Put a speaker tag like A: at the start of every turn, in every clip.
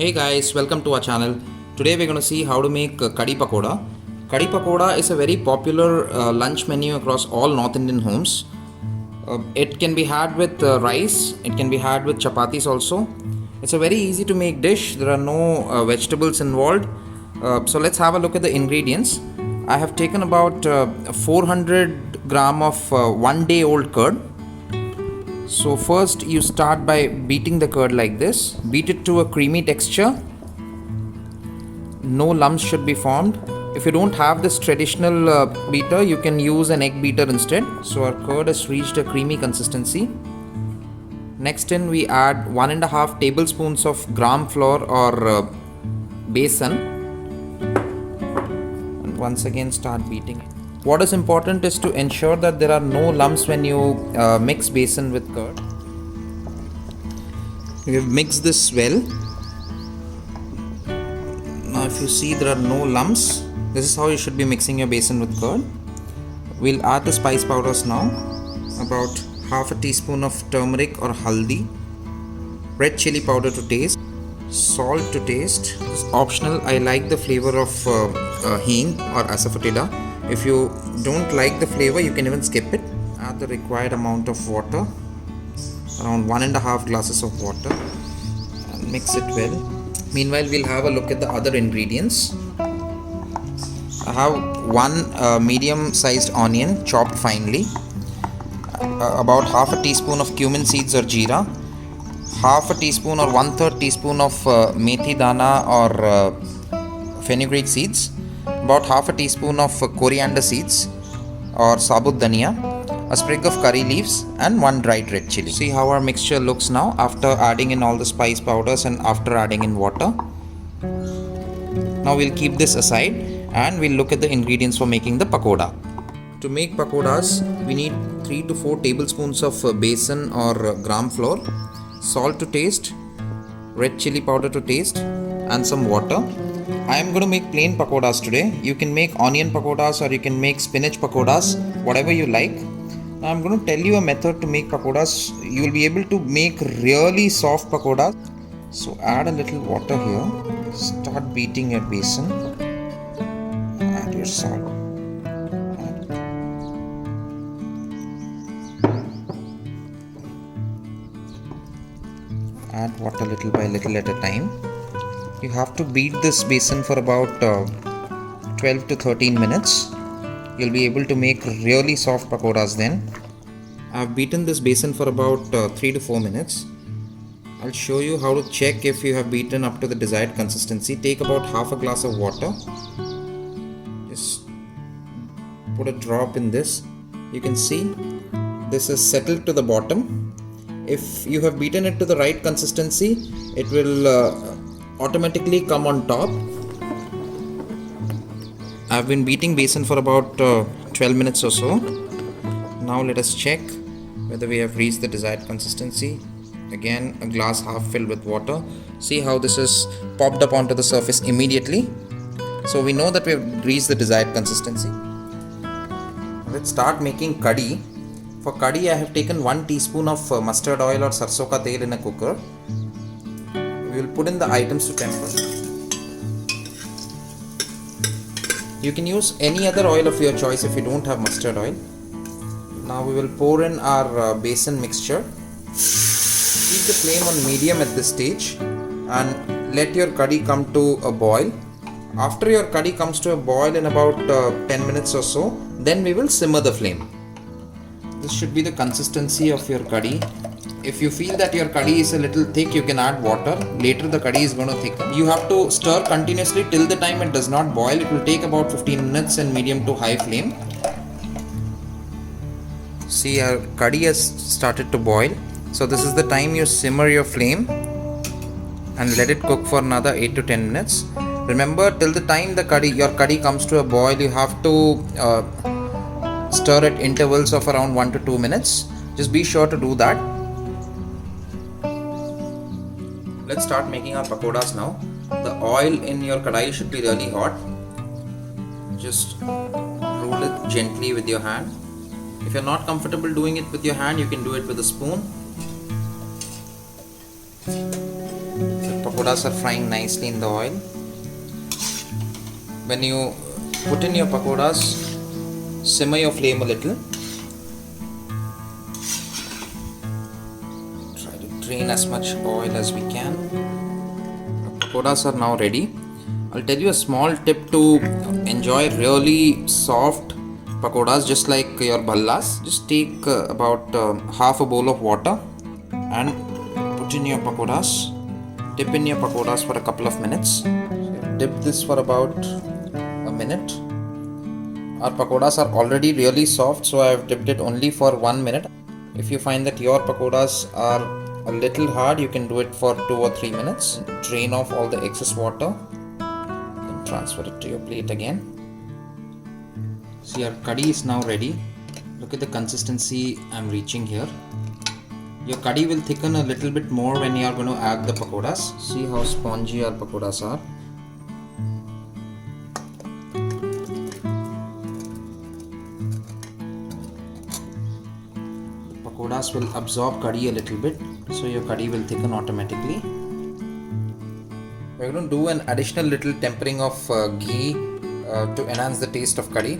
A: Hey guys, welcome to our channel. Today we're going to see how to make Kadi Pakoda. Kadi Pakoda is a very popular lunch menu across all North Indian homes. It can be had with rice, it can be had with chapatis also. It's a very easy to make dish. There are no vegetables involved. So let's have a look at the ingredients. I have taken about 400 gram of 1 day old curd. So first you start by beating the curd like this. Beat it to a creamy texture. No lumps should be formed. If you don't have this traditional beater, you can use an egg beater instead. So our curd has reached a creamy consistency. Next in we add 1.5 tablespoons of gram flour or besan. And once again start beating it. What is important is to ensure that there are no lumps when you mix besan with curd. We have mixed this well. Now if you see there are no lumps, this is how you should be mixing your besan with curd. We'll add the spice powders now. About half a teaspoon of turmeric or haldi, red chili powder to taste, salt to taste. It's optional. I like the flavor of hing or asafoetida. If you don't like the flavor, you can even skip it. Add the required amount of water, around 1.5 glasses of water, and mix it well. Meanwhile, we'll have a look at the other ingredients. I have one medium-sized onion chopped finely, about half a teaspoon of cumin seeds or jeera, half a teaspoon or 1/3 teaspoon of methi dana or fenugreek seeds, about half a teaspoon of coriander seeds or sabut dhania, a sprig of curry leaves, and one dried red chili. See how our mixture looks now after adding in all the spice powders and after adding in water. Now we'll keep this aside and we'll look at the ingredients for making the pakoda. To make pakodas, we need 3 to 4 tablespoons of besan or gram flour, salt to taste, red chili powder to taste, and some water. I am going to make plain pakodas today. You can make onion pakodas or you can make spinach pakodas, whatever you like. Now I'm going to tell you a method to make pakodas. You will be able to make really soft pakodas. So add a little water here. Start beating your besan. Add your salt. Add water little by little at a time. You have to beat this besan for about 12 to 13 minutes. You'll be able to make really soft pakodas then. I've beaten this besan for about 3 to 4 minutes. I'll show you how to check if you have beaten up to the desired consistency. Take about half a glass of water. Just put a drop in this. You can see this is settled to the bottom. If you have beaten it to the right consistency, it will automatically come on top. I've been beating besan for about 12 minutes or so. Now let us check whether we have reached the desired consistency. Again, a glass half filled with water. See how this is popped up onto the surface immediately. So we know that we have reached the desired consistency. Let's start making kadi. For kadi, I have taken 1 teaspoon of mustard oil or sarson ka tel in a cooker. We will put in the items to temper. You can use any other oil of your choice if you don't have mustard oil. Now we will pour in our besan mixture. Keep the flame on medium at this stage and let your kadi come to a boil. After your kadi comes to a boil in about 10 minutes or so, then we will simmer the flame. This should be the consistency of your kadi. If you feel that your curry is a little thick, you can add water. Later the curry is going to thicken. You have to stir continuously till the time it does not boil. It will take about 15 minutes in medium to high flame. See, our curry has started to boil. So this is the time you simmer your flame and let it cook for another 8 to 10 minutes. Remember, till the time your curry comes to a boil, you have to stir at intervals of around 1 to 2 minutes. Just be sure to do that. Let's start making our pakodas now. The oil in your kadai should be really hot. Just roll it gently with your hand. If you're not comfortable doing it with your hand, you can do it with a spoon. The pakodas are frying nicely in the oil. When you put in your pakodas, simmer your flame a little. Try to drain as much oil as we can. The pakodas are now ready. I'll tell you a small tip to enjoy really soft pakodas just like your bhallas. Just take about half a bowl of water and put in your pakodas. Dip in your pakodas for a couple of minutes. Dip this for about a minute. Our pakodas are already really soft, so I have dipped it only for 1 minute. If you find that your pakodas are a little hard, you can do it for 2 or 3 minutes. Drain off all the excess water. Transfer it to your plate again. See, our kadhi is now ready. Look at the consistency I'm reaching here. Your kadhi will thicken a little bit more when you are going to add the pakodas. See how spongy our pakodas are. The pakodas will absorb kadhi a little bit, so your kadhi will thicken automatically. We're going to do an additional little tempering of ghee to enhance the taste of kadhi.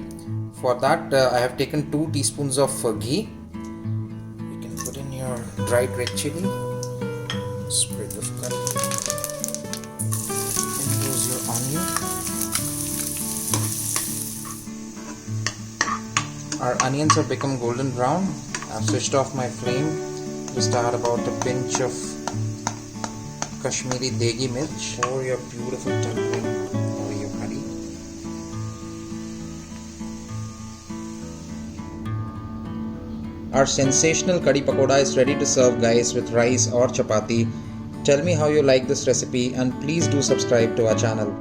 A: For that, I have taken 2 teaspoons of ghee. You can put in your dried red chili, sprig of curry, and your onion. Our onions have become golden brown. I've switched off my flame. Just add about a pinch of Kashmiri degi mirch. Pour your beautiful tempering over your kadhi. Our sensational Kadi Pakoda is ready to serve, guys, with rice or chapati. Tell me how you like this recipe and please do subscribe to our channel.